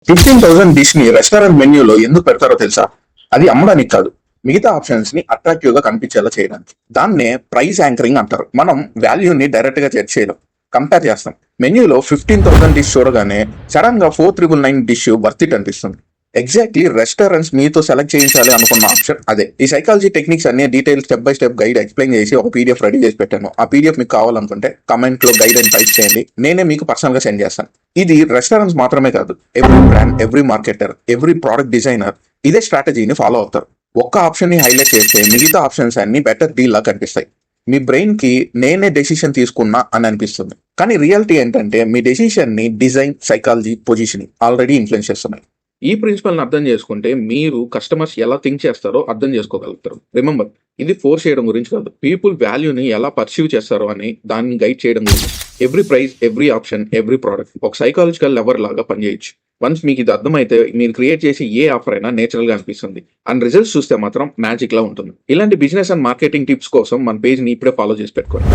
15,000 dish ని restaurant మెన్యూలో ఎందుకు పెడతారో తెలుసా? అది అమ్మడానికి కాదు, మిగతా ఆప్షన్స్ ని అట్రాక్టివ్ గా కనిపించేలా చేయడానికి. దాన్నే ప్రైస్ యాంకరింగ్ అంటారు. మనం వాల్యూని డైరెక్ట్ గా జడ్జ్ చేయలేం, కంపేర్ చేస్తాం. మెన్యూలో 15,000 డిష్ చూడగానే సడన్ గా 4,999 డిష్ వర్త్ ఇట్ అనిపిస్తుంది. ఎగ్జాక్ట్లీ రెస్టారెంట్స్ మీతో సెలెక్ట్ చేయించాలి అనుకున్న ఆప్షన్ అదే. ఈ సైకాలజీ టెక్నిక్స్ అన్ని detail step by step guide explain చేసి ఒక పీడిఎఫ్ రెడీ చేసి పెట్టాను. ఆ పీడిఎఫ్ మీకు కావాలనుకుంటే కమెంట్ లో గైడ్ అని టైప్ చేయండి, నేనే మీకు పర్సనల్ గా సెండ్ చేస్తాను. ఇది రెస్టారెంట్స్ మాత్రమే కాదు, every brand, every marketer, every product designer ఇదే స్ట్రాటజీని ఫాలో అవుతారు. ఒక్క ఆప్షన్ ని హైలైట్ చేస్తే మిగతా ఆప్షన్స్ అన్ని బెటర్ డీల్ లా కనిపిస్తాయి. మీ బ్రెయిన్ కి నేనే డెసిషన్ తీసుకున్నా అని అనిపిస్తుంది, కానీ రియాలిటీ ఏంటంటే మీ డెసిషన్ ని design, psychology, positioning already influence చేస్తున్నాయి. ఈ ప్రిన్సిపల్ అర్థం చేసుకుంటే మీరు కస్టమర్స్ ఎలా థింక్ చేస్తారో అర్థం చేసుకోగలుగుతారు. రిమెంబర్, ఇది ఫోర్స్ చేయడం గురించి కాదు, పీపుల్ వాల్యూని ఎలా పర్సీవ్ చేస్తారో అని దాన్ని గైడ్ చేయడం గురించి. Every price, every option, every product ఒక సైకాలజికల్ లెవర్ లాగా పనిచేయచ్చు. వన్స్ మీకు ఇది అర్థమైతే మీరు క్రియేట్ చేసే ఏ ఆఫర్ అయినా నేచురల్ గా అనిపిస్తుంది, అండ్ రిజల్ట్స్ చూస్తే మాత్రం మ్యాజిక్ లా ఉంటుంది. ఇలాంటి బిజినెస్ అండ్ మార్కెటింగ్ టిప్స్ కోసం మన పేజ్ ని ఇప్పుడే ఫాలో చేసి పెట్టుకోండి.